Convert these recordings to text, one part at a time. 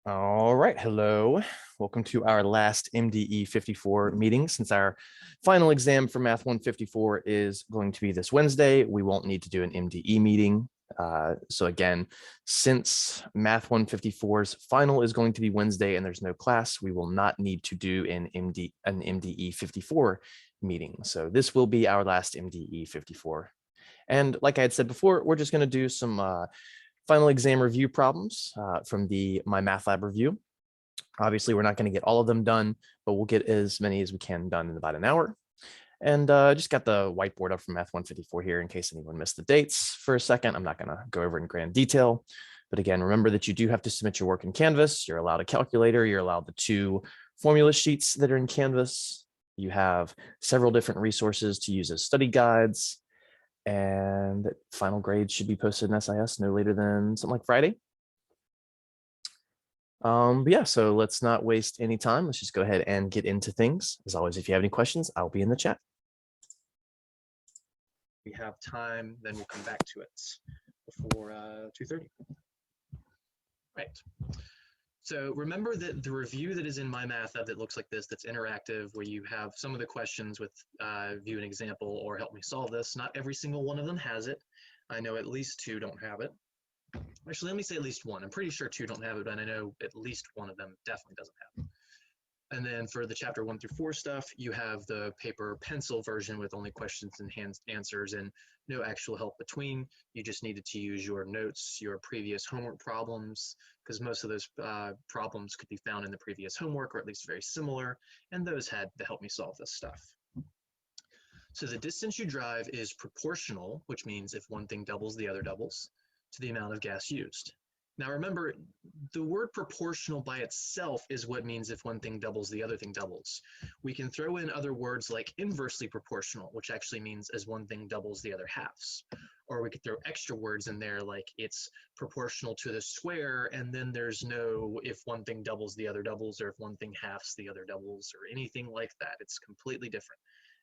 All right, hello. Welcome to our last MDE 54 meeting. Since our final exam for Math 154 is going to be this Wednesday, we won't need to do an MDE meeting. So again, since Math 154's final is going to be Wednesday and there's no class, we will not need to do an MDE 54 meeting. So this will be our last MDE 54. And like I had said before, we're just going to do some final exam review problems from the My Math Lab review. Obviously, we're not going to get all of them done, but we'll get as many as we can done in about an hour. And just got the whiteboard up from Math 154 here in case anyone missed the dates for a second. I'm not going to go over in grand detail. But again, remember that you do have to submit your work in Canvas. You're allowed a calculator. You're allowed the 2 formula sheets that are in Canvas. You have several different resources to use as study guides. And final grades should be posted in SIS no later than something like Friday. But yeah, so let's not waste any time. Let's just go ahead and get into things. As always, if you have any questions, I'll be in the chat. We have time, then we'll come back to it before 2:30. Right. So remember that the review that is in My Math Lab that looks like this, that's interactive, where you have some of the questions with view an example or help me solve this. Not every single one of them has it. I know at least 2 don't have it. Actually, let me say at least 1. I'm pretty sure 2 don't have it, but I know at least 1 of them definitely doesn't have it. And then for the chapter 1 through 4 stuff, you have the paper pencil version with only questions and answers and no actual help between. You just needed to use your notes, your previous homework problems, because most of those problems could be found in the previous homework, or at least very similar, and those had to help me solve this stuff. So the distance you drive is proportional, which means if one thing doubles, the other doubles, to the amount of gas used. Now remember, the word proportional by itself is what means if one thing doubles, the other thing doubles. We can throw in other words like inversely proportional, which actually means as one thing doubles, the other halves. Or we could throw extra words in there like it's proportional to the square, and then there's no if one thing doubles, the other doubles, or if one thing halves, the other doubles, or anything like that. It's completely different.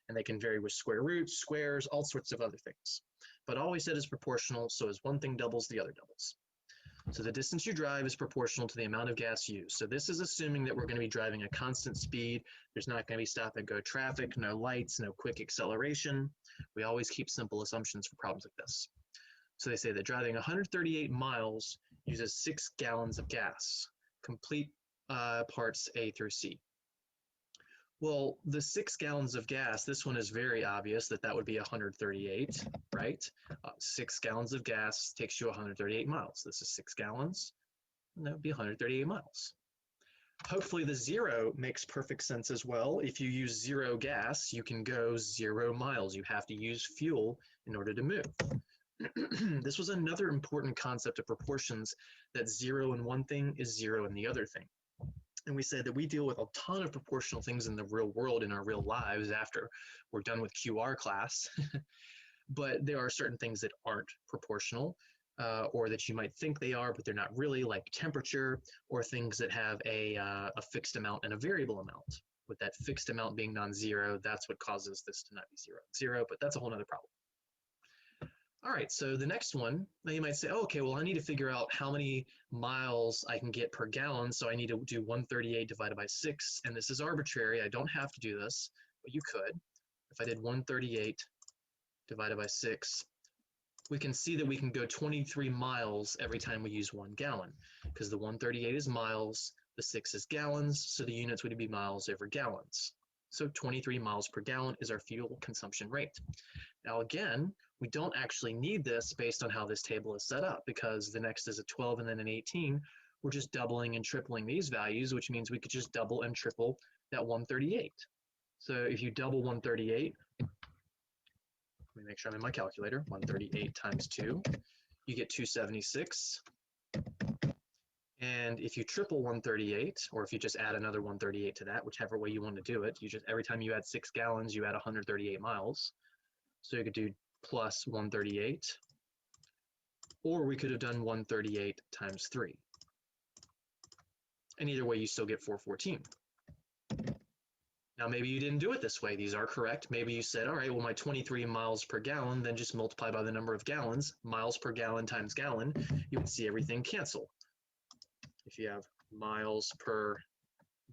And they can vary with square roots, squares, all sorts of other things. But always said is proportional, so as one thing doubles, the other doubles. So the distance you drive is proportional to the amount of gas used. So this is assuming that we're going to be driving a constant speed. There's not going to be stop and go traffic, no lights, no quick acceleration. We always keep simple assumptions for problems like this. So they say that driving 138 miles uses 6 gallons of gas. Complete parts A through C. Well, the 6 gallons of gas, this one is very obvious that would be 138, right? 6 gallons of gas takes you 138 miles. This is 6 gallons, and that would be 138 miles. Hopefully the 0 makes perfect sense as well. If you use 0 gas, you can go 0 miles. You have to use fuel in order to move. This was another important concept of proportions, that 0 in one thing is 0 in the other thing. And we said that we deal with a ton of proportional things in the real world, in our real lives after we're done with QR class. But there are certain things that aren't proportional, or that you might think they are, but they're not really, like temperature, or things that have a fixed amount and a variable amount. With that fixed amount being non-zero, that's what causes this to not be zero, but that's a whole other problem. All right, so the next one, now you might say, oh, okay, well, I need to figure out how many miles I can get per gallon, so I need to do 138 divided by 6, and this is arbitrary. I don't have to do this, but you could. If I did 138 divided by 6, we can see that we can go 23 miles every time we use 1 gallon, because the 138 is miles, the 6 is gallons, so the units would be miles over gallons. So 23 miles per gallon is our fuel consumption rate. Now again, we don't actually need this based on how this table is set up, because the next is a 12 and then an 18. We're just doubling and tripling these values, which means we could just double and triple that 138. So if you double 138, let me make sure I'm in my calculator, 138 times 2, you get 276. And if you triple 138, or if you just add another 138 to that, whichever way you want to do it, you just every time you add 6 gallons, you add 138 miles. So you could do plus 138, or we could have done 138 times 3. And either way, you still get 414. Now, maybe you didn't do it this way. These are correct. Maybe you said, all right, well, my 23 miles per gallon, then just multiply by the number of gallons, miles per gallon times gallon, you would see everything cancel. If you have miles per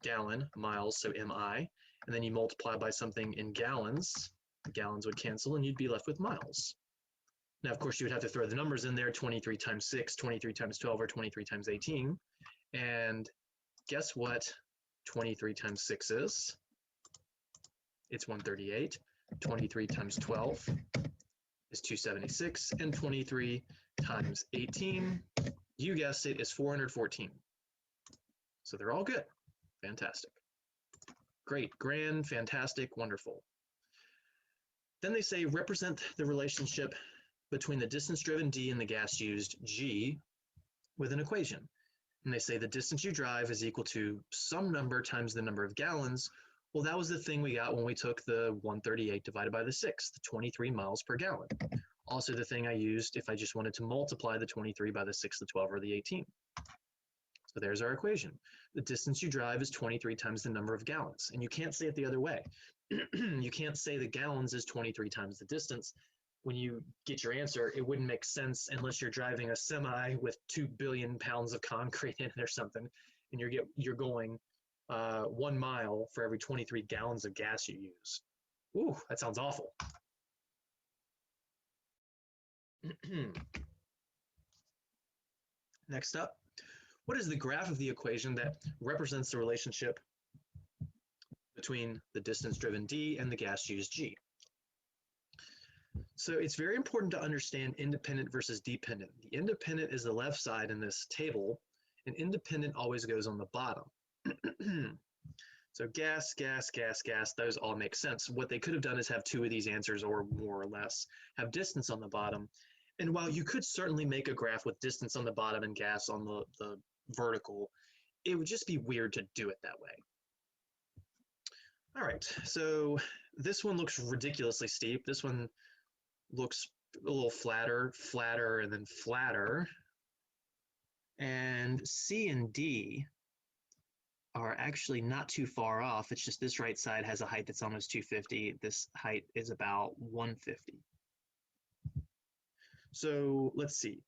gallon, miles, so MI, and then you multiply by something in gallons, the gallons would cancel and you'd be left with miles. Now, of course, you would have to throw the numbers in there, 23 times 6, 23 times 12, or 23 times 18. And guess what 23 times 6 is? It's 138. 23 times 12 is 276. And 23 times 18, you guessed it, is 414. So they're all good. Fantastic. Great, grand, fantastic, wonderful. Then they say represent the relationship between the distance driven d and the gas used g with an equation. And they say the distance you drive is equal to some number times the number of gallons. Well, that was the thing we got when we took the 138 divided by the 6, the 23 miles per gallon. Also the thing I used if I just wanted to multiply the 23 by the 6, the 12, or the 18. So there's our equation. The distance you drive is 23 times the number of gallons. And you can't say it the other way. You can't say the gallons is 23 times the distance. When you get your answer, it wouldn't make sense unless you're driving a semi with 2 billion pounds of concrete in it or something, and you're going 1 mile for every 23 gallons of gas you use. Ooh, that sounds awful. Next up, what is the graph of the equation that represents the relationship between the distance driven d and the gas used g? So it's very important to understand independent versus dependent. The independent is the left side in this table, and independent always goes on the bottom. So gas, gas, gas, gas, those all make sense. What they could have done is have 2 of these answers, or more or less, have distance on the bottom. And while you could certainly make a graph with distance on the bottom and gas on the vertical, it would just be weird to do it that way. All right, so this one looks ridiculously steep. This one looks a little flatter, flatter, and then flatter. And C and D are actually not too far off. It's just this right side has a height that's almost 250. This height is about 150. So let's see.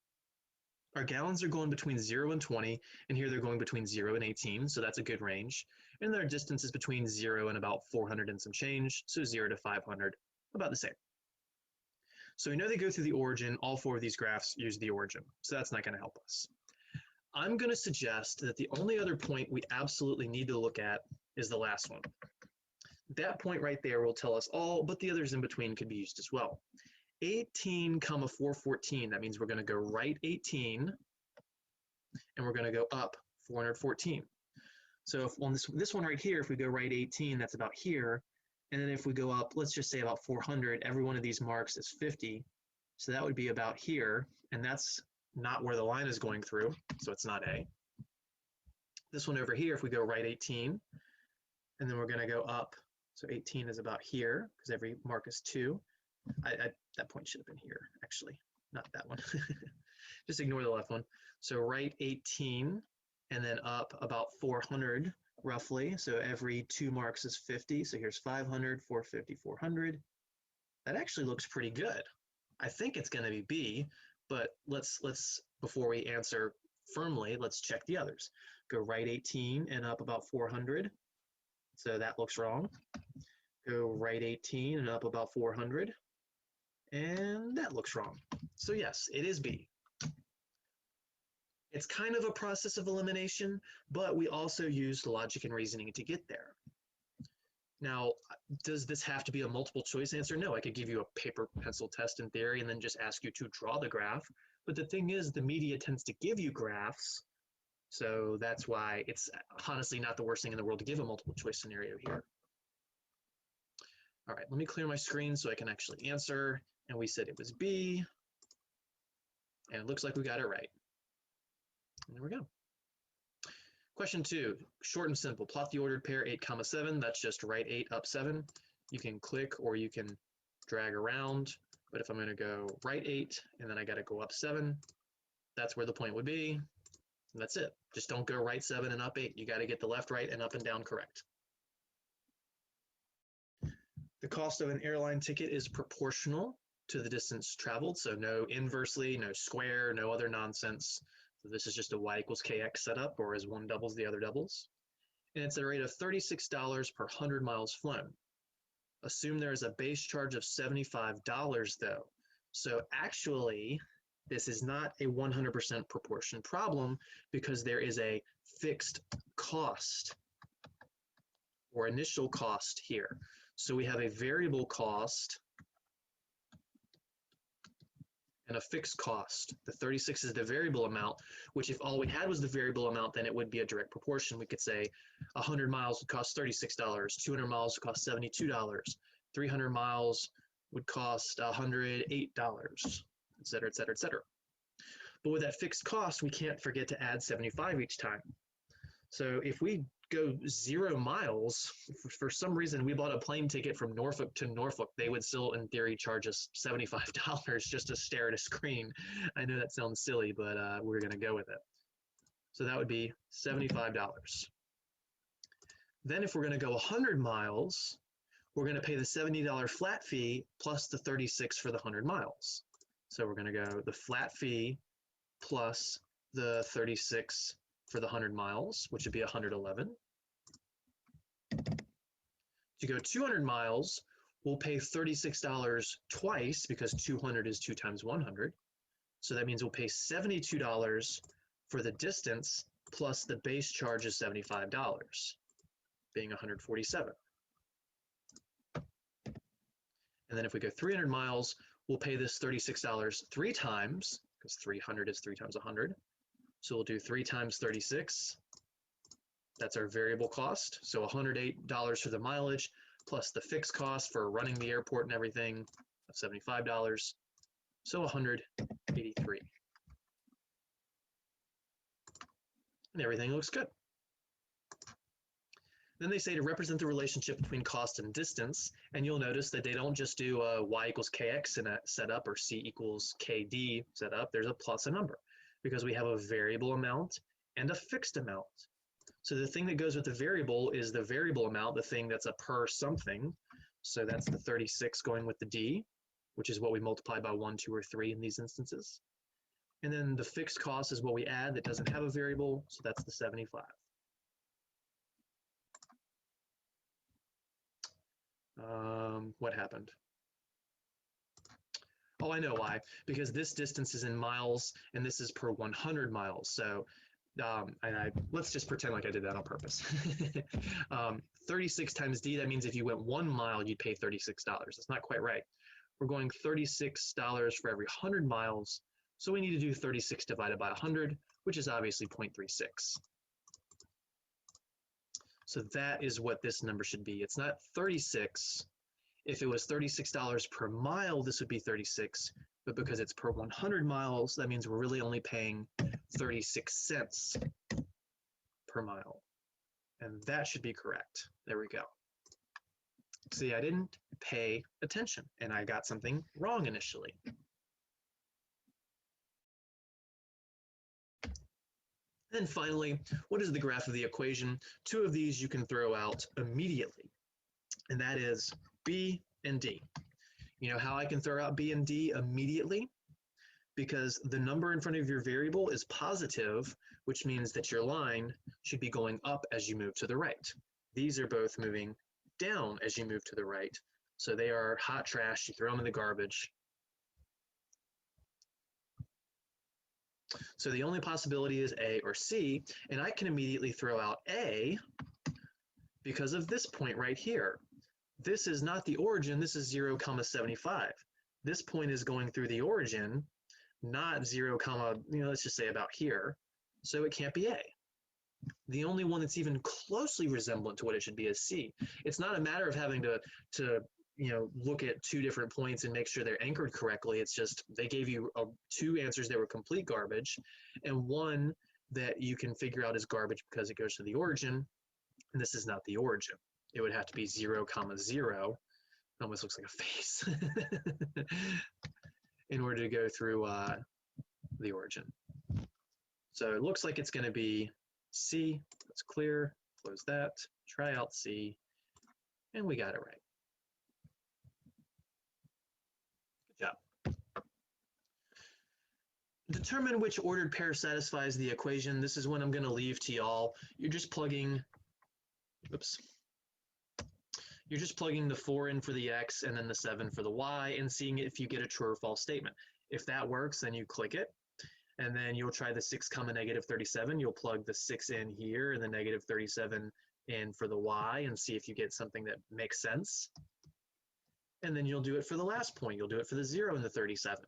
Our gallons are going between 0 and 20, and here they're going between 0 and 18, so that's a good range. And their distance is between 0 and about 400 and some change, so 0 to 500, about the same. So we know they go through the origin. All 4 of these graphs use the origin, so that's not going to help us. I'm going to suggest that the only other point we absolutely need to look at is the last one. That point right there will tell us all, but the others in between could be used as well. 18, 414, that means we're going to go right 18, and we're going to go up 414. So if on this one right here, if we go right 18, that's about here. And then if we go up, let's just say about 400, every one of these marks is 50. So that would be about here, and that's not where the line is going through, so it's not A. This one over here, if we go right 18, and then we're going to go up, so 18 is about here, because every mark is 2. That point should have been here, actually, not that one. Just ignore the left one. So right 18, and then up about 400, roughly. So every 2 marks is 50. So here's 500, 450, 400. That actually looks pretty good. I think it's going to be B, but let's before we answer firmly, let's check the others. Go right 18 and up about 400. So that looks wrong. Go right 18 and up about 400. And that looks wrong. So yes, it is B. It's kind of a process of elimination, but we also use logic and reasoning to get there. Now, does this have to be a multiple choice answer? No, I could give you a paper pencil test in theory and then just ask you to draw the graph. But the thing is, the media tends to give you graphs. So that's why it's honestly not the worst thing in the world to give a multiple choice scenario here. All right, let me clear my screen so I can actually answer. And we said it was B. And it looks like we got it right. And there we go. Question 2, short and simple. Plot the ordered pair 8, 7. That's just right 8, up 7. You can click or you can drag around. But if I'm going to go right 8 and then I got to go up 7, that's where the point would be. And that's it. Just don't go right 7 and up 8. You got to get the left, right, and up and down correct. The cost of an airline ticket is proportional to the distance traveled. So no inversely, no square, no other nonsense. So this is just a y equals kx setup, or as one doubles, the other doubles. And it's a rate of $36 per 100 miles flown. Assume there is a base charge of $75 though. So actually, this is not a 100% proportion problem because there is a fixed cost or initial cost here. So we have a variable cost and a fixed cost. The 36 is the variable amount, which if all we had was the variable amount, then it would be a direct proportion. We could say 100 miles would cost $36, 200 miles would cost $72, 300 miles would cost $108, et cetera, et cetera, et cetera. But with that fixed cost, we can't forget to add 75 each time. So if we go 0 miles, for some reason we bought a plane ticket from Norfolk to Norfolk, they would still in theory charge us $75 just to stare at a screen. I know that sounds silly, but we're going to go with it. So that would be $75. Then if we're going to go 100 miles, we're going to pay the $70 flat fee plus the 36 for the 100 miles. So we're going to go the flat fee plus the 36 for the 100 miles, which would be 111. To go 200 miles, we'll pay $36 twice because 200 is 2 times 100. So that means we'll pay $72 for the distance plus the base charge is $75, being 147. And then if we go 300 miles, we'll pay this $36 3 times because 300 is 3 times 100. So we'll do 3 times 36. That's our variable cost. So $108 for the mileage plus the fixed cost for running the airport and everything of $75. So 183. And everything looks good. Then they say to represent the relationship between cost and distance, and you'll notice that they don't just do a y equals kx in a setup or c equals kd setup. There's a plus a number because we have a variable amount and a fixed amount. So the thing that goes with the variable is the variable amount, the thing that's a per something. So that's the 36 going with the d, which is what we multiply by 1, 2, or 3 in these instances. And then the fixed cost is what we add that doesn't have a variable, so that's the 75. What happened? Oh, I know why. Because this distance is in miles, and this is per 100 miles. So let's just pretend like I did that on purpose. 36 times d, that means if you went 1 mile, you'd pay $36. That's not quite right. We're going $36 for every 100 miles, so we need to do 36 divided by 100, which is obviously 0.36. So that is what this number should be. It's not 36. If it was $36 per mile, this would be 36, but because it's per 100 miles, that means we're really only paying 36 cents per mile. And that should be correct. There we go. See, I didn't pay attention, and I got something wrong initially. And finally, what is the graph of the equation? 2 of these you can throw out immediately, and that is B and D. You know how I can throw out B and D immediately? Because the number in front of your variable is positive, which means that your line should be going up as you move to the right. These are both moving down as you move to the right. So they are hot trash, you throw them in the garbage. So the only possibility is A or C, and I can immediately throw out A because of this point right here. This is not the origin, this is 0,75. This point is going through the origin, not 0, let's just say about here, so it can't be A. The only one that's even closely resemblant to what it should be is C. It's not a matter of having to look at 2 different points and make sure they're anchored correctly. It's just they gave you 2 answers that were complete garbage and 1 that you can figure out is garbage because it goes to the origin, and this is not the origin. It would have to be 0, 0. It almost looks like a face in order to go through the origin. So it looks like it's going to be C. That's clear. Close that. Try out C. And we got it right. Good job. Determine which ordered pair satisfies the equation. This is one I'm going to leave to y'all. You're just plugging, oops. You're just plugging the 4 in for the x and then the 7 for the y and seeing if you get a true or false statement. If that works, then you click it. And then you'll try the 6, negative 37. You'll plug the 6 in here and the negative 37 in for the y and see if you get something that makes sense. And then you'll do it for the last point. You'll do it for the 0 and the 37.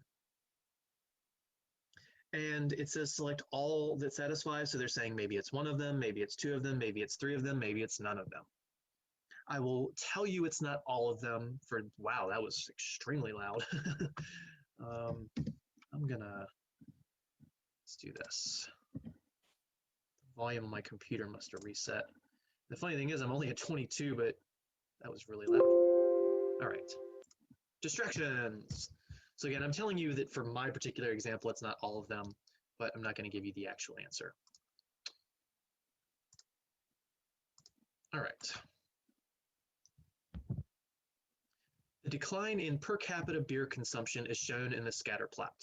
And it says select all that satisfies. So they're saying maybe it's one of them, maybe it's two of them, maybe it's three of them, maybe it's none of them. I will tell you it's not all of them for, wow, that was extremely loud. I'm gonna, let's do this. The volume of my computer must have reset. The funny thing is I'm only at 22, but that was really loud. All right, distractions. So again, I'm telling you that for my particular example, it's not all of them, but I'm not gonna give you the actual answer. All right. The decline in per capita beer consumption is shown in the scatter plot.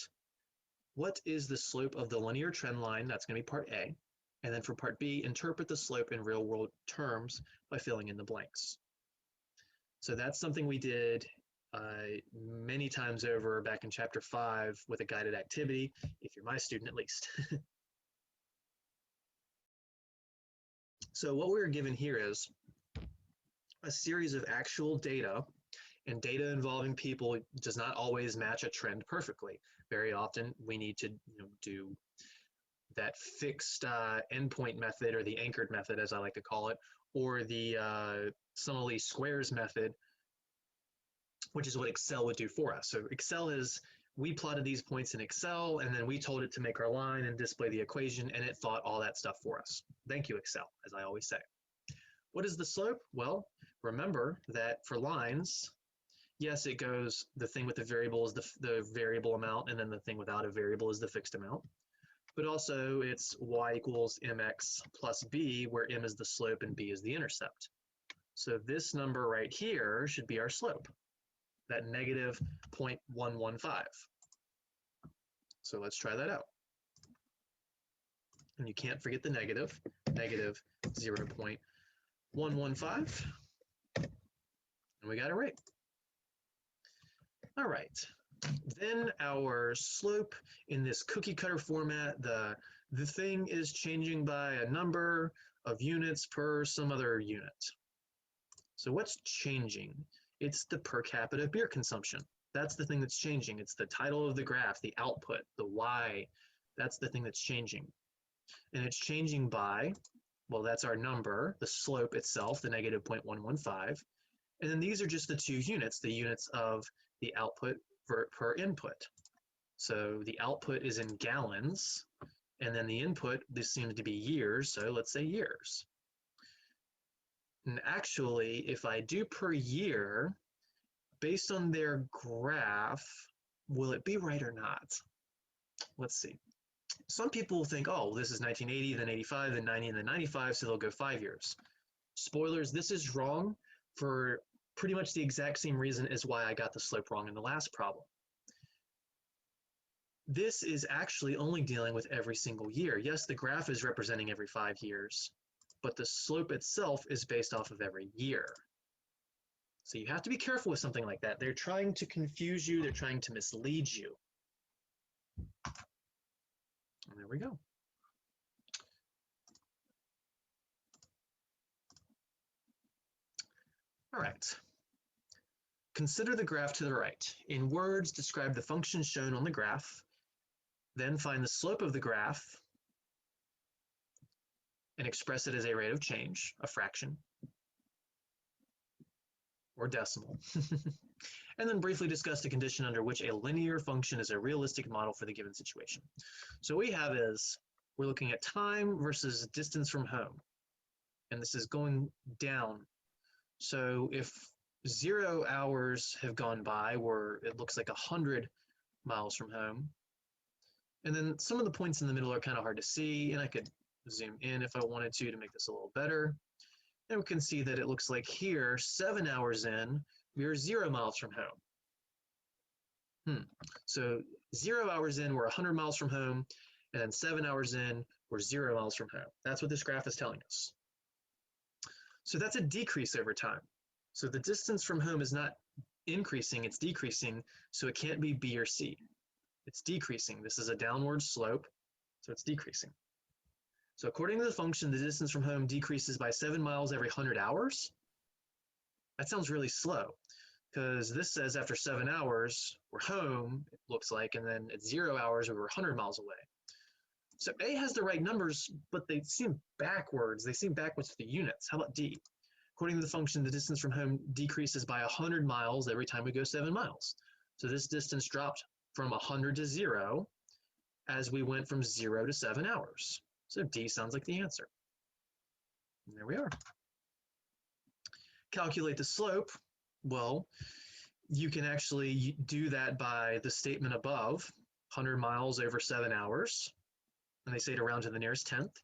What is the slope of the linear trend line? That's going to be part A. And then for part B, interpret the slope in real world terms by filling in the blanks. So that's something we did many times over back in chapter 5 with a guided activity, if you're my student at least. So what we're given here is a series of actual data, and data involving people does not always match a trend perfectly. Very often we need to do that fixed endpoint method, or the anchored method as I like to call it, or the sum of least squares method, which is what Excel would do for us. So Excel is, we plotted these points in Excel and then we told it to make our line and display the equation, and it thought all that stuff for us. Thank you, Excel, as I always say. What is the slope? Well, remember that for lines, yes, it goes, the thing with the variable is the variable amount, and then the thing without a variable is the fixed amount. But also it's y equals mx plus b, where m is the slope and b is the intercept. So this number right here should be our slope, that negative 0.115. So let's try that out. And you can't forget the negative 0.115. And we got it right. All right, then our slope in this cookie cutter format, the thing is changing by a number of units per some other unit. So what's changing? It's the per capita beer consumption. That's the thing that's changing. It's the title of the graph, the output, the Y. That's the thing that's changing. And it's changing by, well, that's our number, the slope itself, the negative 0.115. And then these are just the two units, the units of the output per input. So the output is in gallons, and then the input, this seems to be years, so let's say years. And actually, if I do per year, based on their graph, will it be right or not? Let's see. Some people think, oh, this is 1980, then 85, then 90, and then 95, so they'll go 5 years. Spoilers, this is wrong for pretty much the exact same reason as why I got the slope wrong in the last problem. This is actually only dealing with every single year. Yes, the graph is representing every 5 years, but the slope itself is based off of every year. So you have to be careful with something like that. They're trying to confuse you. They're trying to mislead you. And there we go. All right. Consider the graph to the right. In words, describe the function shown on the graph. Then find the slope of the graph and express it as a rate of change, a fraction, or decimal. And then briefly discuss the condition under which a linear function is a realistic model for the given situation. So what we have is, we're looking at time versus distance from home. And this is going down. So if 0 hours have gone by, where it looks like 100 miles from home, and then some of the points in the middle are kind of hard to see, and I could zoom in if I wanted to make this a little better. And we can see that it looks like here, 7 hours in, we are 0 miles from home. So 0 hours in, we're 100 miles from home, and then 7 hours in, we're 0 miles from home. That's what this graph is telling us. So that's a decrease over time. So the distance from home is not increasing, it's decreasing, so it can't be B or C. It's decreasing. This is a downward slope, so it's decreasing. So according to the function, the distance from home decreases by 7 miles every 100 hours. That sounds really slow, because this says after 7 hours, we're home, it looks like, and then at 0 hours, we were 100 miles away. So A has the right numbers, but they seem backwards. They seem backwards to the units. How about D? According to the function, the distance from home decreases by 100 miles every time we go 7 miles. So this distance dropped from 100 to 0 as we went from 0 to 7 hours. So D sounds like the answer. And there we are. Calculate the slope. Well, you can actually do that by the statement above, 100 miles over 7 hours. And they say to round to the nearest tenth.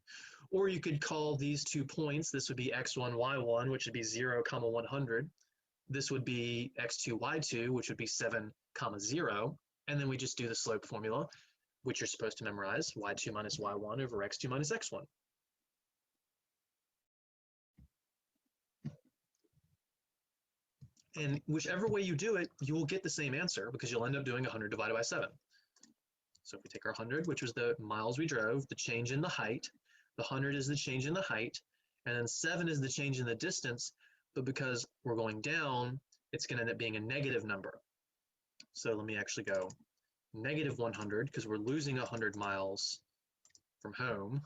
Or you could call these 2 points, this would be x1, y1, which would be 0, 100. This would be x2, y2, which would be 7, 0. And then we just do the slope formula, which you're supposed to memorize, y2 minus y1 over x2 minus x1. And whichever way you do it, you will get the same answer because you'll end up doing 100 divided by 7. So if we take our 100, which was the miles we drove, the change in the height, the 100 is the change in the height, and then 7 is the change in the distance, but because we're going down, it's going to end up being a negative number. So let me actually go negative 100, because we're losing 100 miles from home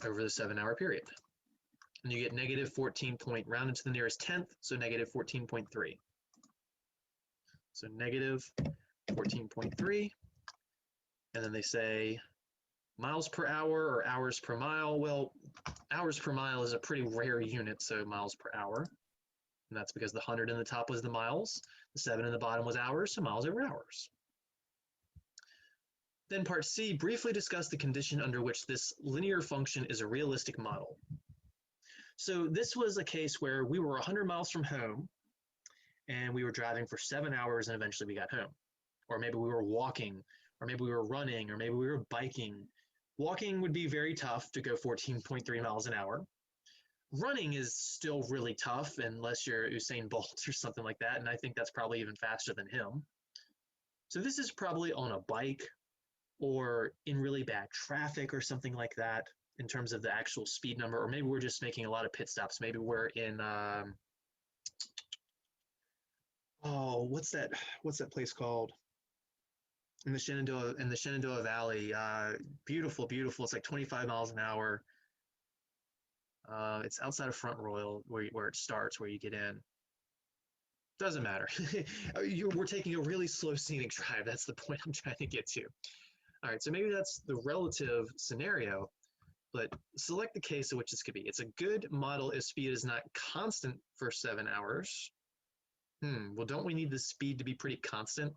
over the 7-hour period. And you get negative 14 point, rounded to the nearest tenth, so negative 14.3. So negative 14.3, and then they say miles per hour or hours per mile. Well, hours per mile is a pretty rare unit, so miles per hour. And that's because the 100 in the top was the miles, the 7 in the bottom was hours, so miles over hours. Then part C, briefly discuss the condition under which this linear function is a realistic model. So this was a case where we were 100 miles from home, and we were driving for 7 hours, and eventually we got home. Or maybe we were walking, or maybe we were running, or maybe we were biking. Walking would be very tough to go 14.3 miles an hour. Running is still really tough unless you're Usain Bolt or something like that, and I think that's probably even faster than him. So this is probably on a bike or in really bad traffic or something like that in terms of the actual speed number, or maybe we're just making a lot of pit stops. Maybe we're in, what's that place called? In the Shenandoah Valley. Beautiful, beautiful. It's like 25 miles an hour. It's outside of Front Royal where it starts, where you get in. Doesn't matter. We're taking a really slow scenic drive. That's the point I'm trying to get to. All right, so maybe that's the relative scenario, but select the case in which this could be. It's a good model if speed is not constant for 7 hours. Well, don't we need the speed to be pretty constant?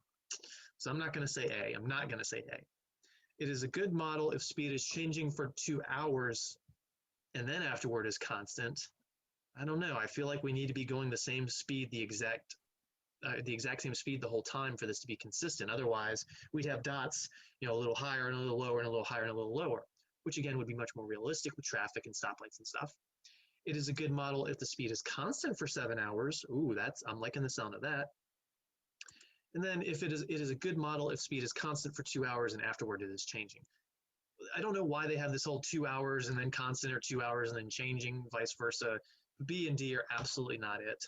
So I'm not going to say A. I'm not going to say A. It is a good model if speed is changing for 2 hours and then afterward is constant. I don't know. I feel like we need to be going the same speed, the exact same speed the whole time for this to be consistent. Otherwise, we'd have dots, a little higher and a little lower and a little higher and a little lower, which again would be much more realistic with traffic and stoplights and stuff. It is a good model if the speed is constant for 7 hours. Ooh, I'm liking the sound of that. And then if it is a good model if speed is constant for 2 hours and afterward it is changing. I don't know why they have this whole 2 hours and then constant or 2 hours and then changing, vice versa. B and D are absolutely not it.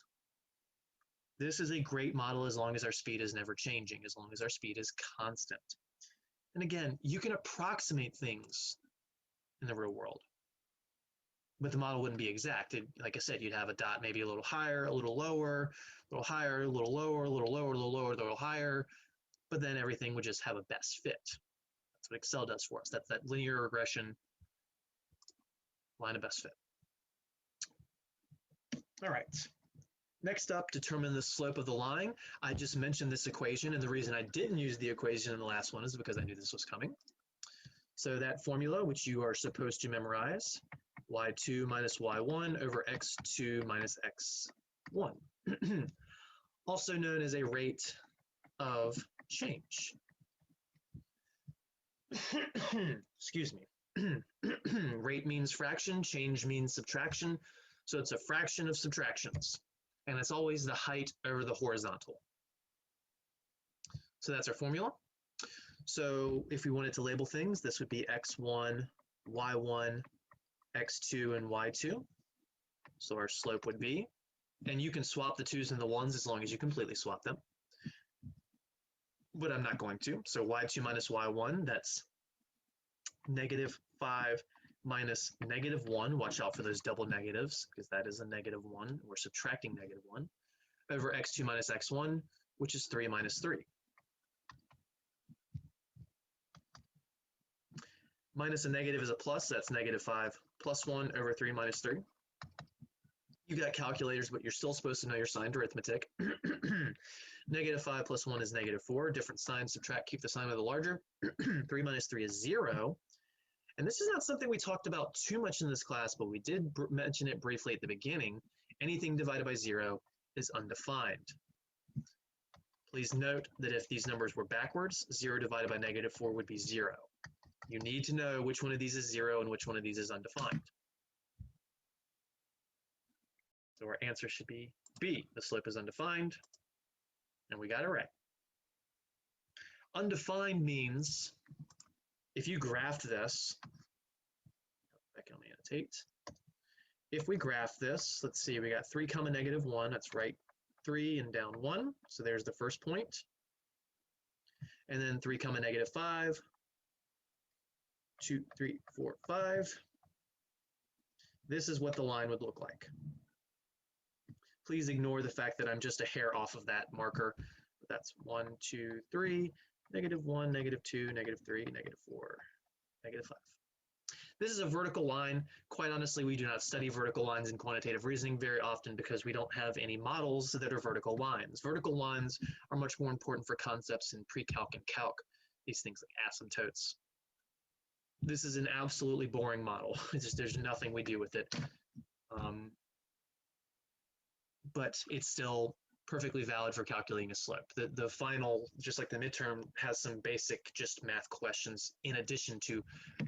This is a great model as long as our speed is never changing, as long as our speed is constant. And again, you can approximate things in the real world, but the model wouldn't be exact. Like I said, you'd have a dot maybe a little higher, a little lower, a little higher, a little lower, a little lower, a little lower, a little higher, but then everything would just have a best fit. That's what Excel does for us. That's that linear regression line of best fit. All right. Next up, determine the slope of the line. I just mentioned this equation, and the reason I didn't use the equation in the last one is because I knew this was coming. So that formula, which you are supposed to memorize, y2 minus y1 over x2 minus x1, also known as a rate of change. Excuse me. Rate means fraction, change means subtraction. So it's a fraction of subtractions. And it's always the height over the horizontal. So that's our formula. So if we wanted to label things, this would be x1, y1, x2, and y2. So our slope would be, and you can swap the 2's and the 1's as long as you completely swap them. But I'm not going to. So y2 minus y1, that's -5 minus -1. Watch out for those double negatives, because that is a -1. We're subtracting -1 over x2 minus x1, which is 3 minus 3. Minus a negative is a plus, that's -5 plus 1 over 3 minus 3. You got calculators, but you're still supposed to know your signed arithmetic. -5 plus 1 is -4. Different signs, subtract, keep the sign of the larger. 3 minus 3 is 0. And this is not something we talked about too much in this class, but we did mention it briefly at the beginning. Anything divided by 0 is undefined. Please note that if these numbers were backwards, 0 divided by -4 would be 0. You need to know which one of these is 0 and which one of these is undefined. So our answer should be B. The slope is undefined, and we got it right. Undefined means if you graphed this, back on the annotate. If we graph this, let's see, we got 3, -1, that's right, 3 and down 1, so there's the first point. And then 3, -5, 2, 3, 4, 5. This is what the line would look like. Please ignore the fact that I'm just a hair off of that marker. That's 1, 2, 3, -1, -2, -3, -4, -5. This is a vertical line. Quite honestly, we do not study vertical lines in quantitative reasoning very often because we don't have any models that are vertical lines. Vertical lines are much more important for concepts in pre-calc and calc, these things like asymptotes. This is an absolutely boring model. There's nothing we do with it. But it's still perfectly valid for calculating a slope. The final, just like the midterm, has some basic just math questions in addition to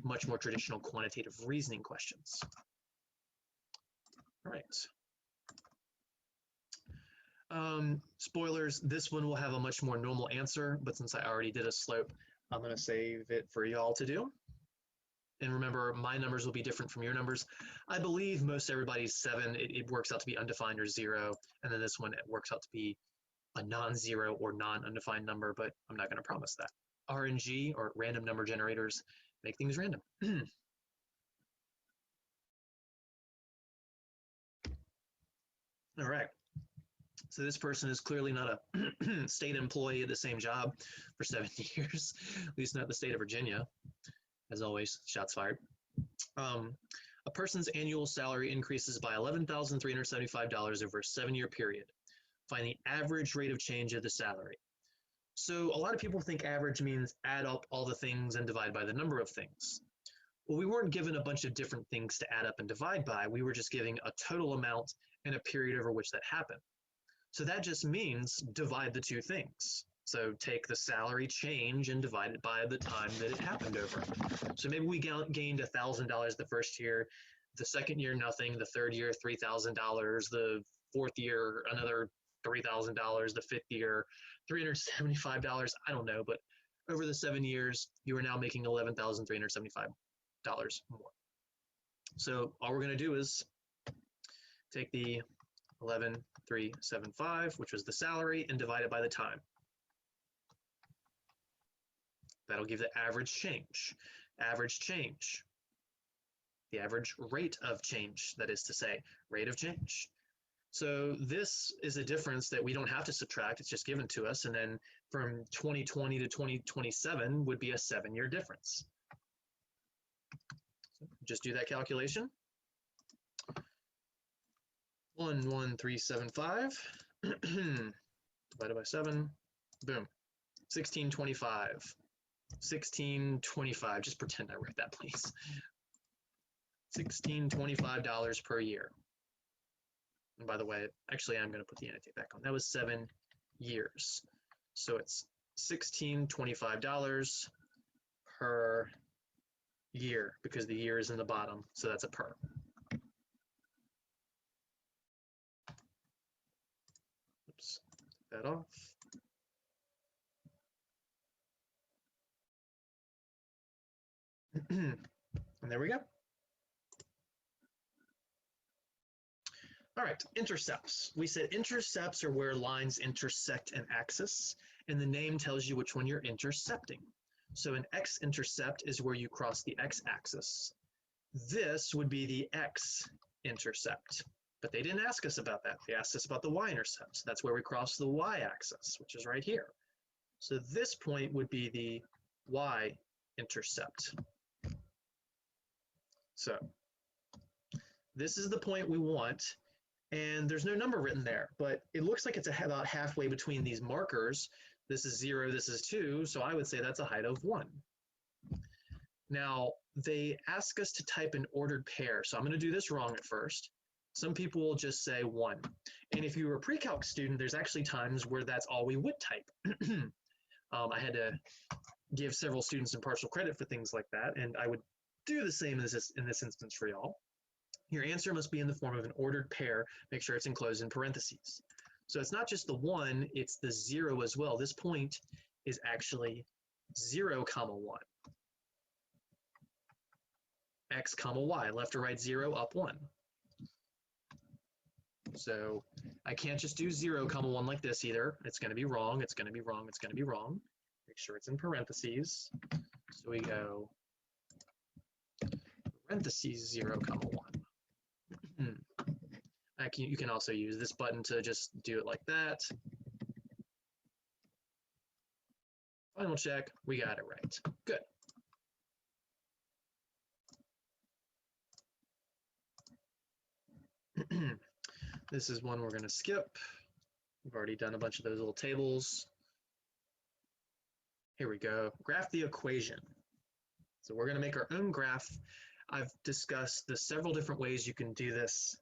much more traditional quantitative reasoning questions. All right. Spoilers, this one will have a much more normal answer, but since I already did a slope, I'm going to save it for y'all to do. And remember, my numbers will be different from your numbers. I believe most everybody's 7, it works out to be undefined or 0, and then this one, it works out to be a non-zero or non-undefined number, but I'm not going to promise that. RNG, or random number generators, make things random. All right. So this person is clearly not a state employee at the same job for 7 years, at least not the state of Virginia. As always, shots fired. A person's annual salary increases by $11,375 over a 7-year period. Find the average rate of change of the salary. So a lot of people think average means add up all the things and divide by the number of things. Well, we weren't given a bunch of different things to add up and divide by. We were just giving a total amount and a period over which that happened. So that just means divide the two things. So take the salary change and divide it by the time that it happened over. So maybe we gained $1,000 the first year, the second year nothing, the third year $3,000, the fourth year another $3,000, the fifth year $375. I don't know, but over the 7 years, you are now making $11,375 more. So all we're going to do is take the 11,375, which was the salary, and divide it by the time. That'll give the average change. Average change. The average rate of change, that is to say, rate of change. So this is a difference that we don't have to subtract, it's just given to us, and then from 2020 to 2027 would be a 7-year difference. So just do that calculation. 11375 divided by 7, boom, 1625. 1625, just pretend I wrote that, please. $1625 per year. And by the way, actually, I'm going to put the annotate back on. That was 7 years. So it's $1,625 per year because the year is in the bottom. So that's a per. Oops, take that off. And there we go. All right, intercepts. We said intercepts are where lines intersect an axis, and the name tells you which one you're intercepting. So an x-intercept is where you cross the x-axis. This would be the x-intercept, but they didn't ask us about that. They asked us about the y-intercept. That's where we cross the y-axis, which is right here. So this point would be the y-intercept. So this is the point we want, and there's no number written there, but it looks like it's about halfway between these markers. This is 0, this is 2, so I would say that's a height of 1. Now, they ask us to type an ordered pair, so I'm going to do this wrong at first. Some people will just say 1. And if you were a pre-calc student, there's actually times where that's all we would type. I had to give several students some partial credit for things like that, and I would do the same in this instance for y'all. Your answer must be in the form of an ordered pair. Make sure it's enclosed in parentheses. So it's not just the 1, it's the 0 as well. This point is actually 0, 1. X, Y, left or right 0, up 1. So I can't just do 0, 1 like this either. It's going to be wrong, it's going to be wrong, it's going to be wrong. Make sure it's in parentheses. So we go parentheses 0, 1. You can also use this button to just do it like that. Final check, we got it right. Good. This is one we're going to skip. We've already done a bunch of those little tables. Here we go. Graph the equation. So we're going to make our own graph. I've discussed the several different ways you can do this.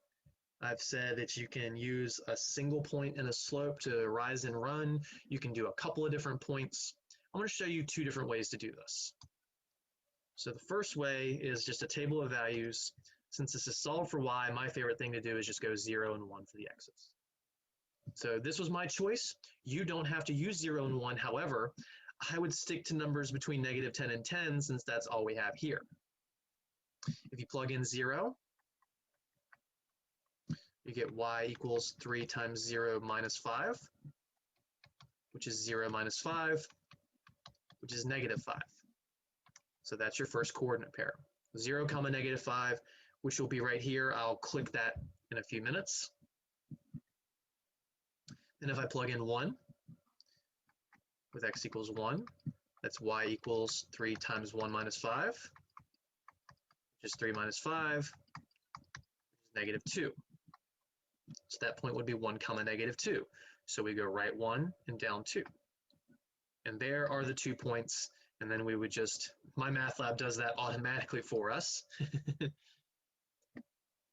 I've said that you can use a single point and a slope to rise and run. You can do a couple of different points. I'm going to show you 2 different ways to do this. So the first way is just a table of values. Since this is solved for y, my favorite thing to do is just go 0 and 1 for the x's. So this was my choice. You don't have to use 0 and 1. However, I would stick to numbers between -10 and 10 since that's all we have here. If you plug in 0, you get y equals 3 times 0 minus 5, which is 0 minus 5, which is -5. So that's your first coordinate pair. 0, -5, which will be right here. I'll click that in a few minutes. And if I plug in 1 with x equals 1, that's y equals 3 times 1 minus 5, which is 3 minus 5, which is -2. So that point would be 1, -2. So we go right 1 and down 2. And there are the 2 points. And then we would just, my math lab does that automatically for us.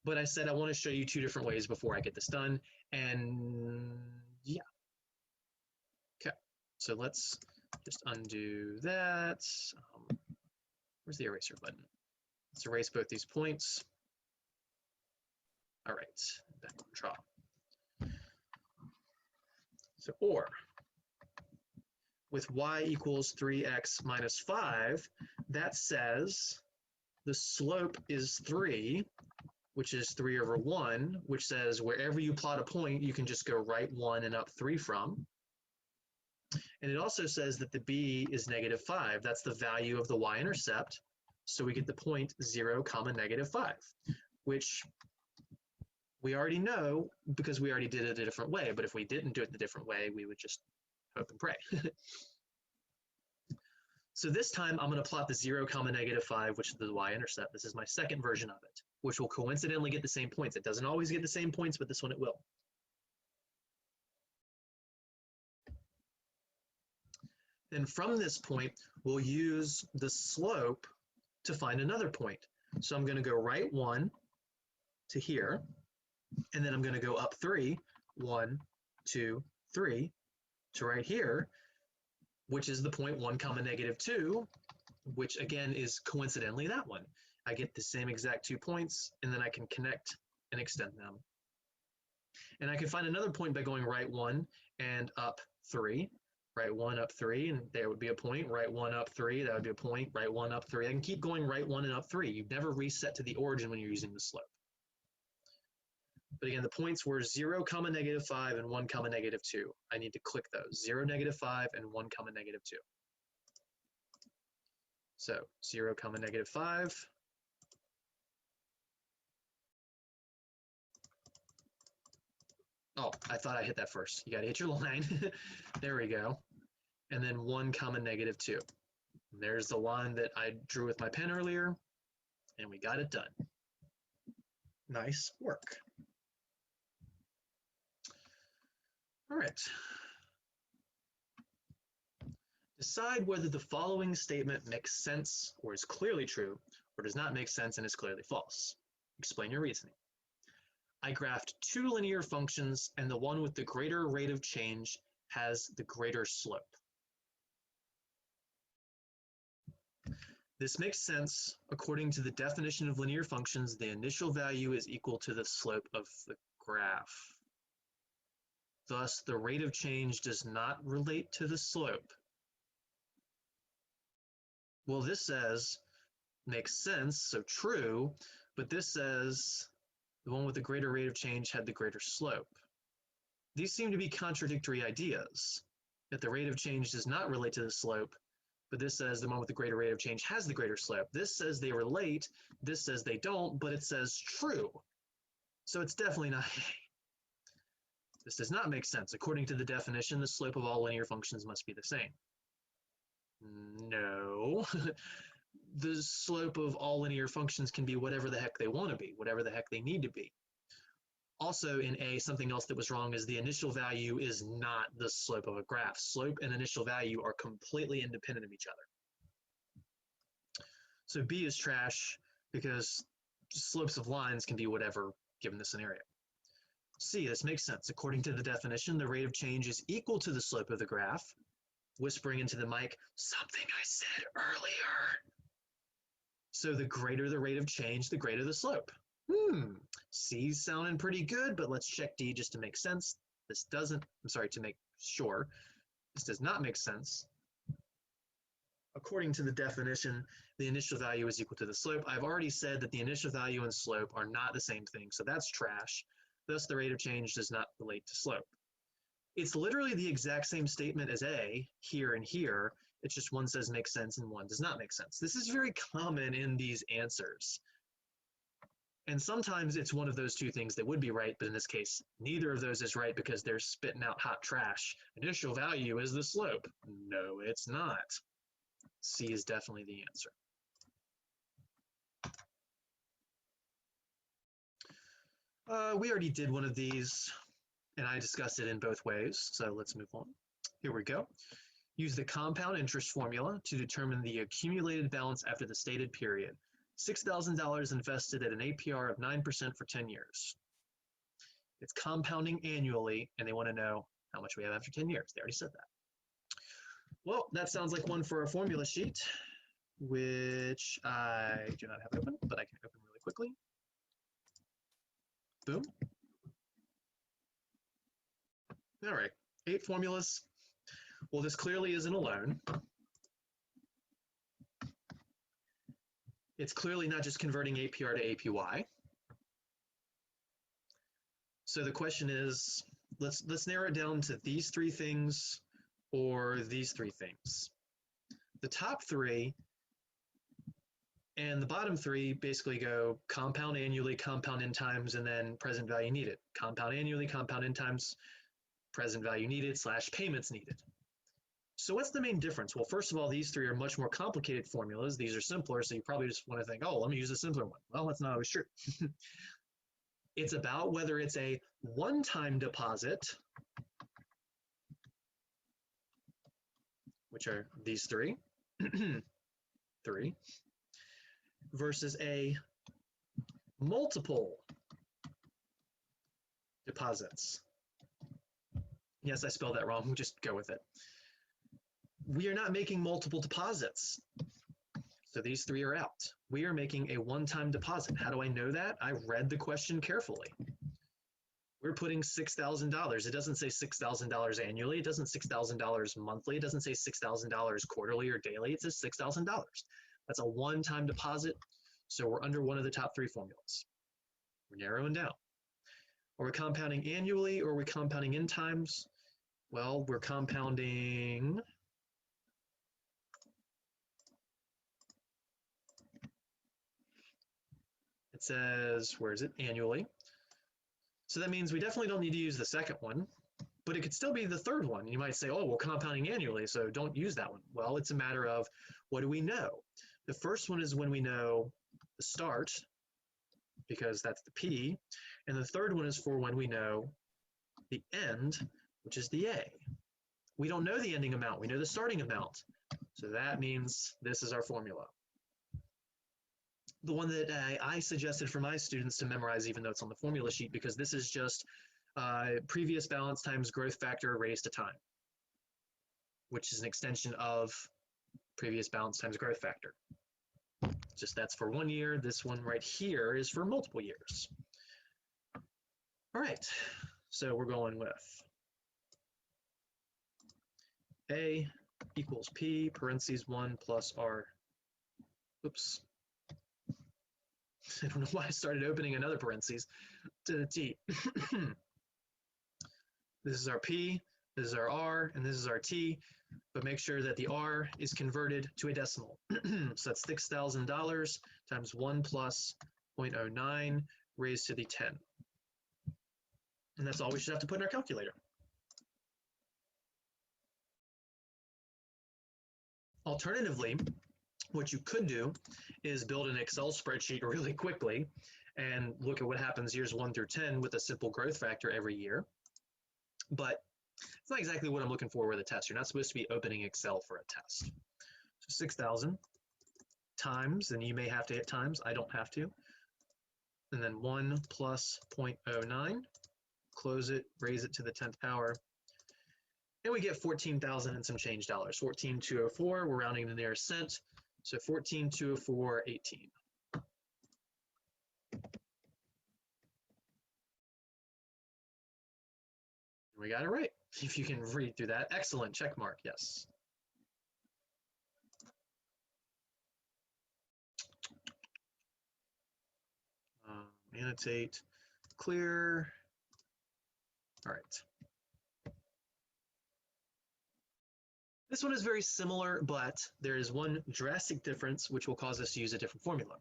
But I said I want to show you 2 different ways before I get this done. And yeah. Okay, so let's just undo that. Where's the eraser button? Let's erase both these points. All right, back on draw. So or with y equals 3x minus 5, that says the slope is 3, which is 3 over 1, which says wherever you plot a point, you can just go right 1 and up 3 from. And it also says that the b is -5. That's the value of the y-intercept. So we get the point 0, -5, which we already know because we already did it a different way. But if we didn't do it the different way, we would just hope and pray. So this time I'm going to plot the 0, -5, which is the y-intercept. This is my second version of it, which will coincidentally get the same points. It doesn't always get the same points, but this one it will. Then from this point, we'll use the slope to find another point. So I'm going to go right 1 to here, and then I'm going to go up 3, 1, 2, 3, to right here. which is the point 1 comma negative 2, which again is coincidentally that one. I get the same exact 2 points, and then I can connect and extend them. And I can find another point by going right 1 and up 3. Right 1 up 3, and there would be a point. Right 1 up 3, that would be a point. Right 1 up 3. I can keep going right 1 and up 3. You've never reset to the origin when you're using the slope. But again, the points were 0 comma negative 5 and 1 comma negative 2. I need to click those. 0 negative 5 and 1 comma negative 2. So 0 comma negative 5. Oh, I thought I hit that first. You got to hit your line. There we go. And then 1 comma negative 2. And there's the line that I drew with my pen earlier, and we got it done. Nice work. All right. Decide whether the following statement makes sense or is clearly true, or does not make sense and is clearly false. Explain your reasoning. I graphed 2 linear functions, and the one with the greater rate of change has the greater slope. This makes sense. According to the definition of linear functions, the initial value is equal to the slope of the graph. Thus, the rate of change does not relate to the slope. Well, this says, makes sense, so true, but this says the one with the greater rate of change had the greater slope. These seem to be contradictory ideas, that the rate of change does not relate to the slope, but this says the one with the greater rate of change has the greater slope. This says they relate, this says they don't, but it says true. So it's definitely not A. This does not make sense. According to the definition, the slope of all linear functions must be the same. No. The slope of all linear functions can be whatever the heck they want to be, whatever the heck they need to be. Also in A, something else that was wrong is the initial value is not the slope of a graph. Slope and initial value are completely independent of each other. So B is trash because slopes of lines can be whatever given the scenario. C, this makes sense. According to the definition, the rate of change is equal to the slope of the graph. Whispering into the mic, something I said earlier. So the greater the rate of change, the greater the slope. C's sounding pretty good, but let's check D just to make sense. This doesn't, I'm sorry, to make sure. This does not make sense. According to the definition, the initial value is equal to the slope. I've already said that the initial value and slope are not the same thing, so that's trash. Thus, the rate of change does not relate to slope. It's literally the exact same statement as A, here and here. It's just one says makes sense and one does not make sense. This is very common in these answers. And sometimes it's one of those two things that would be right, but in this case, neither of those is right because they're spitting out hot trash. Initial value is the slope. No, it's not. C is definitely the answer. We already did one of these, and I discussed it in both ways, so let's move on. Here we go. Use the compound interest formula to determine the accumulated balance after the stated period. $6,000 invested at an APR of 9% for 10 years. It's compounding annually, and they want to know how much we have after 10 years. They already said that. Well, that sounds like one for a formula sheet, which I do not have open, but I can open really quickly. Boom. All right, 8 formulas. Well, this clearly isn't a loan. It's clearly not just converting APR to APY. So the question is, let's narrow it down to these 3 things or these 3 things. The top 3 and the bottom 3 basically go compound annually, compound in times, and then present value needed. Compound annually, compound in times, present value needed / payments needed. So what's the main difference? Well, first of all, these 3 are much more complicated formulas. These are simpler, so you probably just want to think, oh, let me use a simpler one. Well, that's not always true. It's about whether it's a one-time deposit, which are these 3, 3, versus a multiple deposits. Yes, I spelled that wrong. Just go with it. we are not making multiple deposits. So these three are out. We are making a one-time deposit. How do I know that? I read the question carefully. We're putting $6,000. It doesn't say $6,000 annually. It doesn't $6,000 monthly. It doesn't say $6,000 quarterly or daily. It says $6,000. That's a one-time deposit. So we're under one of the top three formulas. We're narrowing down. Are we compounding annually or are we compounding in times? Well, we're compounding. It says, where is it? Annually. So that means we definitely don't need to use the second one, but it could still be the third one. You might say, oh, well, compounding annually, so don't use that one. Well, it's a matter of what do we know? The first one is when we know the start, because that's the P, and the third one is for when we know the end, which is the A. We don't know the ending amount, we know the starting amount. So that means this is our formula. The one that I suggested for my students to memorize, even though it's on the formula sheet, because this is just previous balance times growth factor raised to time, which is an extension of previous balance times growth factor. Just that's for 1 year. This one right here is for multiple years. All right, so we're going with A equals P parentheses 1 plus R. Oops. I don't know why I started opening another parentheses to the T. This is our P, this is our R, and this is our T, but make sure that the R is converted to a decimal. So that's $6,000 times 1 plus 0.09 raised to the 10. And that's all we should have to put in our calculator. Alternatively, what you could do is build an Excel spreadsheet really quickly and look at what happens years 1 through 10 with a simple growth factor every year. But it's not exactly what I'm looking for with a test. You're not supposed to be opening Excel for a test. So 6,000 times, and you may have to hit times, I don't have to. And then 1 plus 0.09, close it, raise it to the 10th power. And we get 14,000 and some change dollars. 14,204, we're rounding the nearest cent. So 14,204.18. We got it right. If you can read through that, excellent, check mark, yes. Annotate, clear. All right. This one is very similar, but there is one drastic difference which will cause us to use a different formula.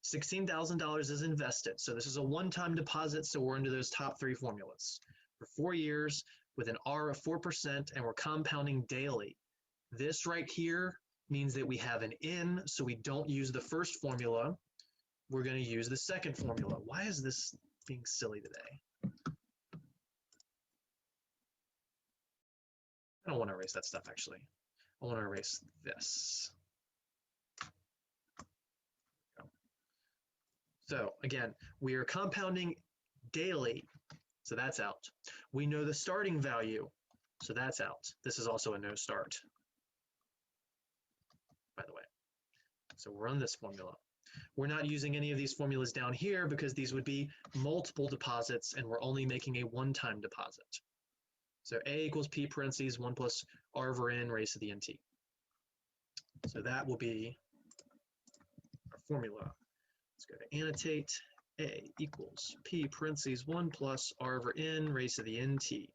$16,000 is invested. So this is a one-time deposit, so we're under those top three formulas. For 4 years with an R of 4%, and we're compounding daily. This right here means that we have an in, so we don't use the first formula. We're going to use the second formula. Why is this being silly today? I don't want to erase that stuff, actually. I want to erase this. So again, we are compounding daily, so that's out. We know the starting value, so that's out. This is also a no start, by the way. So we're on this formula. We're not using any of these formulas down here because these would be multiple deposits and we're only making a one-time deposit. So A equals P parentheses 1 plus R over N raised to the NT. So that will be our formula. Let's go to annotate. A equals P parentheses 1 plus R over N raised to the NT.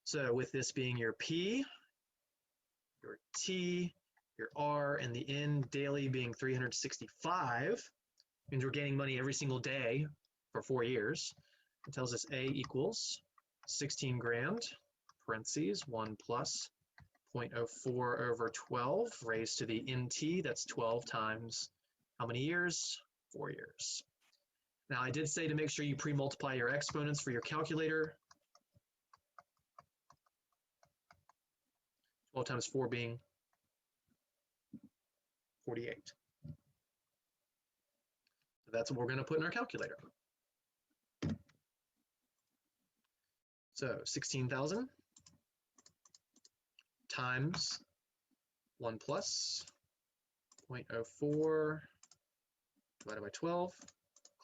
So with this being your P, your T, your R, and the N daily being 365, means we're gaining money every single day for 4 years. It tells us A equals 16 grand, parentheses, 1 plus 0.04 over 12 raised to the NT. That's 12 times how many years? 4 years. Now, I did say to make sure you pre-multiply your exponents for your calculator. 12 times 4 being 48. So that's what we're going to put in our calculator. So 16,000 times 1 plus 0.04 divided by 12,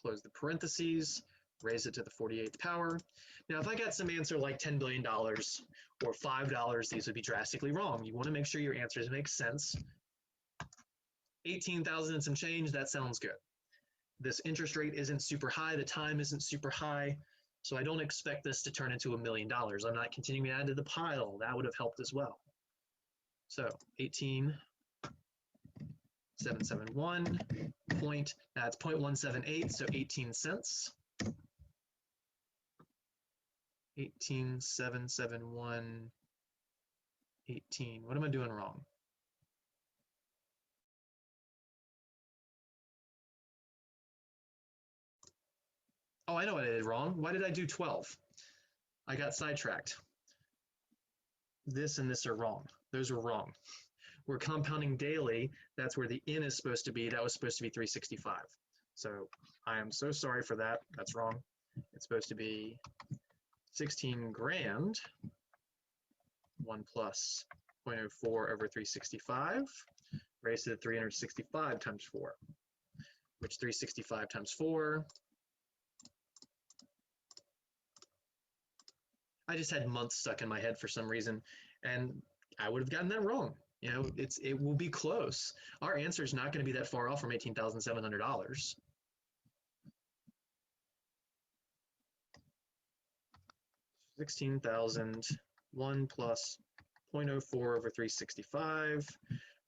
close the parentheses, raise it to the 48th power. Now, if I got some answer like $10 billion or $5, these would be drastically wrong. You want to make sure your answers make sense. 18,000 and some change, that sounds good. This interest rate isn't super high, the time isn't super high, so I don't expect this to turn into $1 million. I'm not continuing to add to the pile. That would have helped as well. So 18,771 point, that's 0.178, so 18 cents. 18,771, 18. What am I doing wrong? Oh, I know what I did wrong. Why did I do 12? I got sidetracked. This and this are wrong. Those are wrong. We're compounding daily. That's where the n is supposed to be. That was supposed to be 365. So I am so sorry for that. That's wrong. It's supposed to be 16 grand, 1 plus 0.04 over 365, raised to the 365 times 4, which 365 times 4, I just had months stuck in my head for some reason, and I would have gotten that wrong. You know, it will be close. Our answer is not going to be that far off from $18,700. $16,001 plus 0.04 over 365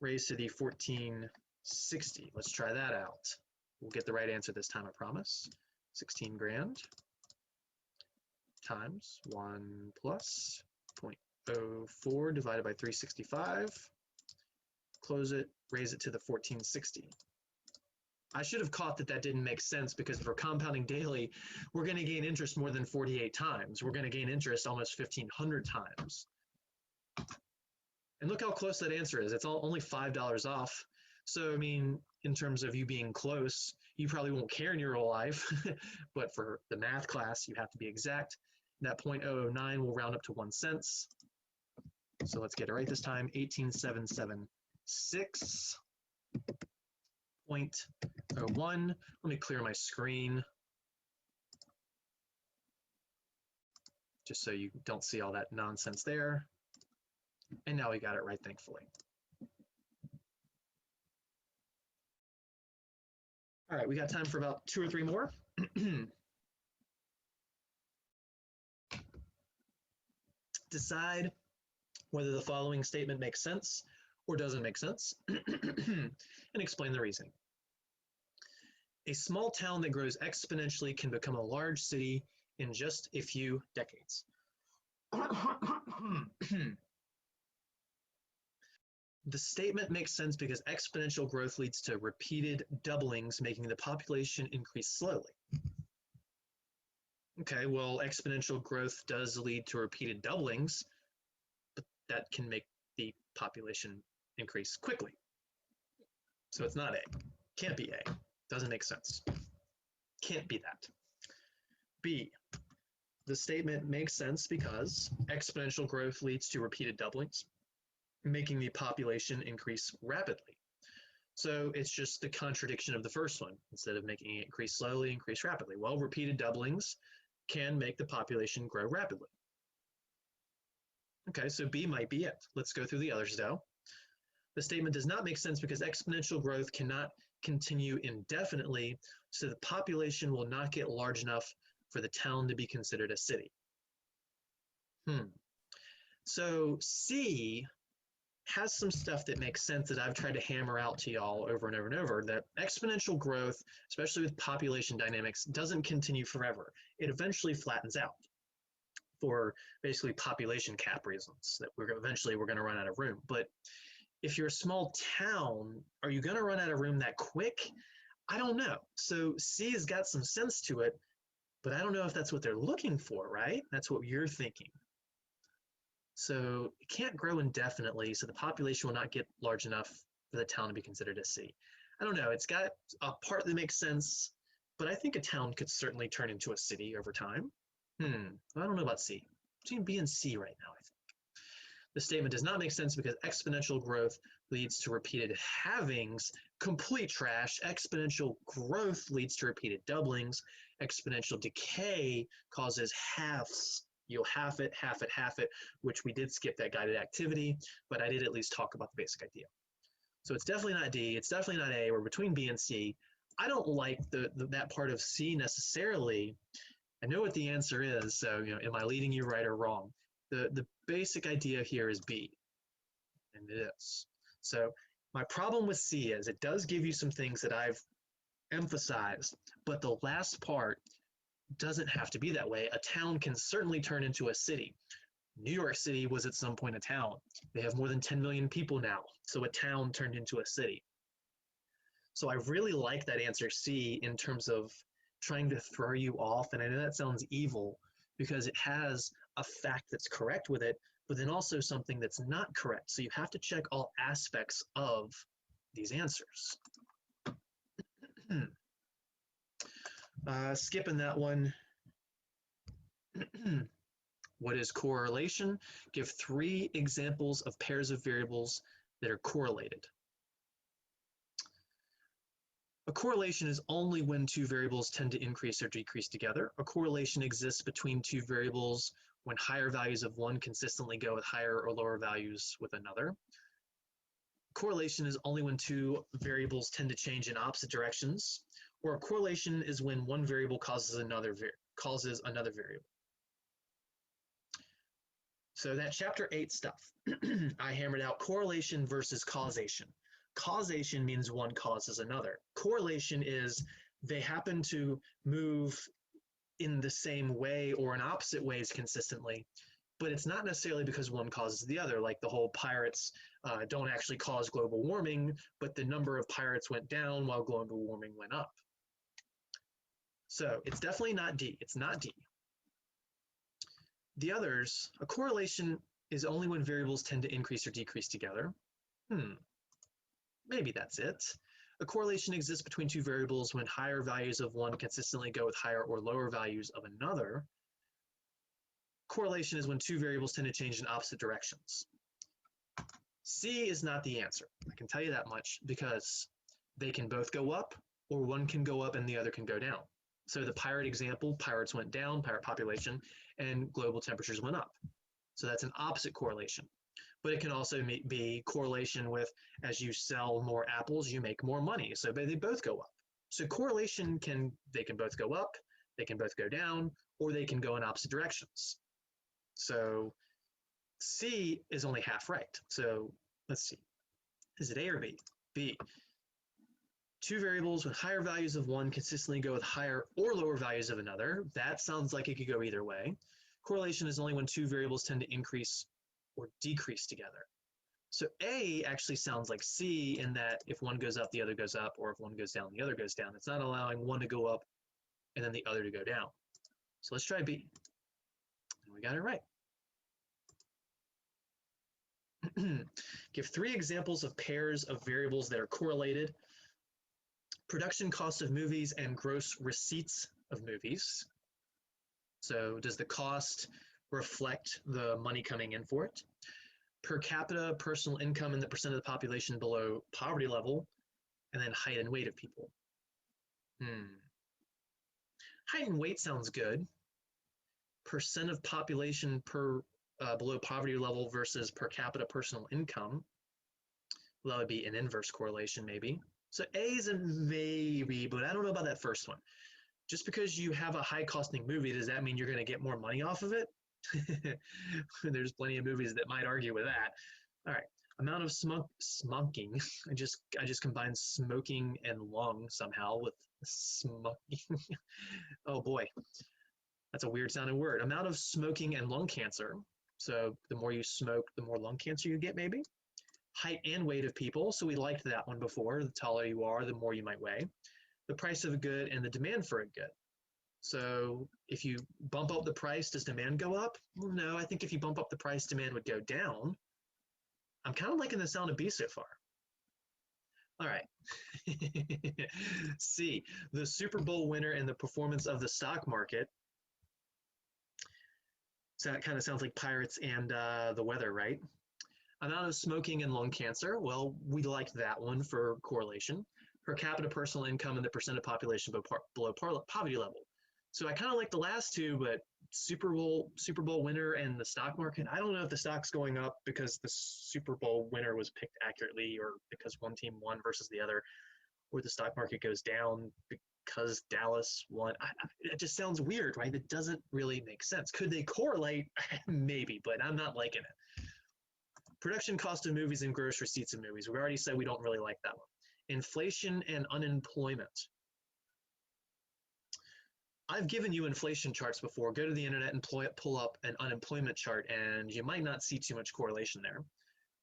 raised to the 1460. Let's try that out. We'll get the right answer this time, I promise. 16 grand times 1 plus 0.04 divided by 365. Close it, raise it to the 1460. I should have caught that that didn't make sense, because if we're compounding daily, we're going to gain interest more than 48 times. We're going to gain interest almost 1,500 times. And look how close that answer is. It's only $5 off. So, I mean, in terms of you being close, you probably won't care in your real life, but for the math class, you have to be exact. That 0.009 will round up to 1 cent. So let's get it right this time, 18,776.01. Let me clear my screen, just so you don't see all that nonsense there. And now we got it right, thankfully. All right, we got time for about 2 or 3 more. Decide whether the following statement makes sense or doesn't make sense, and explain the reasoning. A small town that grows exponentially can become a large city in just a few decades. The statement makes sense because exponential growth leads to repeated doublings, making the population increase slowly. Okay, well, exponential growth does lead to repeated doublings, but that can make the population increase quickly. So it's not A. Can't be A. Doesn't make sense. Can't be that. B. The statement makes sense because exponential growth leads to repeated doublings, making the population increase rapidly. So it's just the contradiction of the first one. Instead of making it increase slowly, increase rapidly. Well, repeated doublings can make the population grow rapidly. Okay, so B might be it. Let's go through the others though. The statement does not make sense because exponential growth cannot continue indefinitely, so the population will not get large enough for the town to be considered a city. So C has some stuff that makes sense that I've tried to hammer out to y'all over and over and over, that exponential growth, especially with population dynamics, doesn't continue forever. It eventually flattens out for basically population cap reasons, that eventually we're going to run out of room. But if you're a small town, are you going to run out of room that quick? I don't know. So C has got some sense to it, but I don't know if that's what they're looking for, right? That's what you're thinking. So it can't grow indefinitely, so the population will not get large enough for the town to be considered a city. I don't know. It's got a part that makes sense, but I think a town could certainly turn into a city over time. I don't know about C. Between B and C right now, I think. The statement does not make sense because exponential growth leads to repeated halvings. Complete trash. Exponential growth leads to repeated doublings. Exponential decay causes halves. You'll half it, which we did skip that guided activity, but I did at least talk about the basic idea. So it's definitely not D. It's definitely not A. We're between B and C. I don't like that part of C necessarily. I know what the answer is, so am I leading you right or wrong? The basic idea here is B, and it is. So my problem with C is it does give you some things that I've emphasized, but the last part doesn't have to be that way. A town can certainly turn into a city. New York City was at some point a town. They have more than 10 million people now, so a town turned into a city. So I really like that answer C in terms of trying to throw you off, and I know that sounds evil because it has a fact that's correct with it, but then also something that's not correct. So you have to check all aspects of these answers. Skipping that one. What is correlation? Give 3 examples of pairs of variables that are correlated. A correlation is only when 2 variables tend to increase or decrease together. A correlation exists between 2 variables when higher values of one consistently go with higher or lower values with another. Correlation is only when 2 variables tend to change in opposite directions, or a correlation is when one variable causes another variable. So that chapter 8 stuff, I hammered out correlation versus causation. Causation means one causes another. Correlation is they happen to move in the same way or in opposite ways consistently, but it's not necessarily because one causes the other, like the whole pirates don't actually cause global warming, but the number of pirates went down while global warming went up. So it's definitely not D. It's not D. The others, a correlation is only when variables tend to increase or decrease together. Maybe that's it. A correlation exists between 2 variables when higher values of one consistently go with higher or lower values of another. Correlation is when 2 variables tend to change in opposite directions. C is not the answer. I can tell you that much because they can both go up or one can go up and the other can go down. So the pirate example, pirates went down, pirate population, and global temperatures went up. So that's an opposite correlation. But it can also be correlation with as you sell more apples, you make more money. So they both go up. So correlation they can both go up, they can both go down, or they can go in opposite directions. So C is only half right. So let's see. Is it A or B? B. 2 variables with higher values of one consistently go with higher or lower values of another. That sounds like it could go either way. Correlation is only when 2 variables tend to increase or decrease together. So A actually sounds like C in that if one goes up, the other goes up, or if one goes down, the other goes down. It's not allowing one to go up and then the other to go down. So let's try B. And we got it right. Give 3 examples of pairs of variables that are correlated. Production cost of movies and gross receipts of movies. So does the cost reflect the money coming in for it? Per capita personal income and the percent of the population below poverty level, and then height and weight of people. Height and weight sounds good. Percent of population below poverty level versus per capita personal income. Well, that would be an inverse correlation maybe. So A is a maybe, but I don't know about that first one. Just because you have a high costing movie, does that mean you're going to get more money off of it? There's plenty of movies that might argue with that. All right, amount of smoking. I just combined smoking and lung somehow with smoking. Oh boy, that's a weird sounding word. Amount of smoking and lung cancer. So the more you smoke, the more lung cancer you get maybe. Height and weight of people. So we liked that one before. The taller you are, the more you might weigh. The price of a good and the demand for a good. So if you bump up the price, does demand go up? Well, no, I think if you bump up the price, demand would go down. I'm kind of liking the sound of B so far. All right. C, the Super Bowl winner and the performance of the stock market. So that kind of sounds like pirates and the weather, right? Amount of smoking and lung cancer, well, we liked that one for correlation. Per capita personal income and the percent of population below poverty level. So I kind of like the last two, but Super Bowl winner and the stock market, I don't know if the stock's going up because the Super Bowl winner was picked accurately or because one team won versus the other, or the stock market goes down because Dallas won. It just sounds weird, right? It doesn't really make sense. Could they correlate? Maybe, but I'm not liking it. Production cost of movies and gross receipts of movies. We already said we don't really like that one. Inflation and unemployment. I've given you inflation charts before. Go to the internet and pull up an unemployment chart, and you might not see too much correlation there.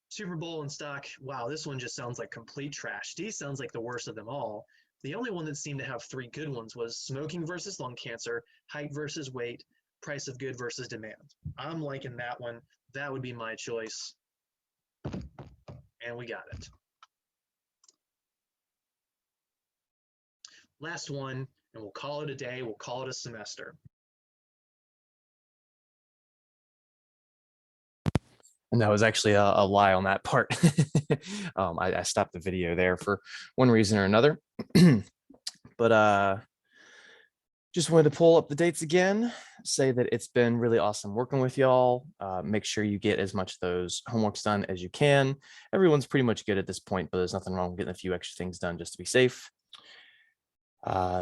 Super Bowl and stock, wow, this one just sounds like complete trash. D sounds like the worst of them all. The only one that seemed to have three good ones was smoking versus lung cancer, height versus weight, price of good versus demand. I'm liking that one. That would be my choice. And we got it. Last one, and we'll call it a day. We'll call it a semester. And that was actually a lie on that part. I stopped the video there for one reason or another. But just wanted to pull up the dates again, say that it's been really awesome working with y'all. Make sure you get as much of those homeworks done as you can. Everyone's pretty much good at this point, but there's nothing wrong with getting a few extra things done just to be safe.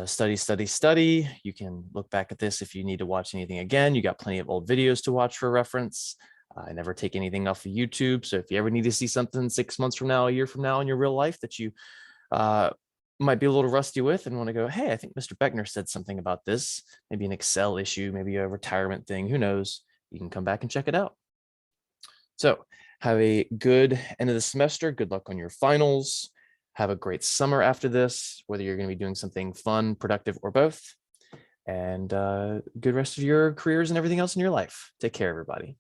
Study, study, study. You can look back at this if you need to watch anything again. You got plenty of old videos to watch for reference. I never take anything off of YouTube. So if you ever need to see something 6 months from now, a year from now in your real life that you might be a little rusty with and want to go, hey, I think Mr. Beckner said something about this, maybe an Excel issue, maybe a retirement thing, who knows, you can come back and check it out. So have a good end of the semester. Good luck on your finals. Have a great summer after this, whether you're going to be doing something fun, productive, or both. And good rest of your careers and everything else in your life. Take care, everybody.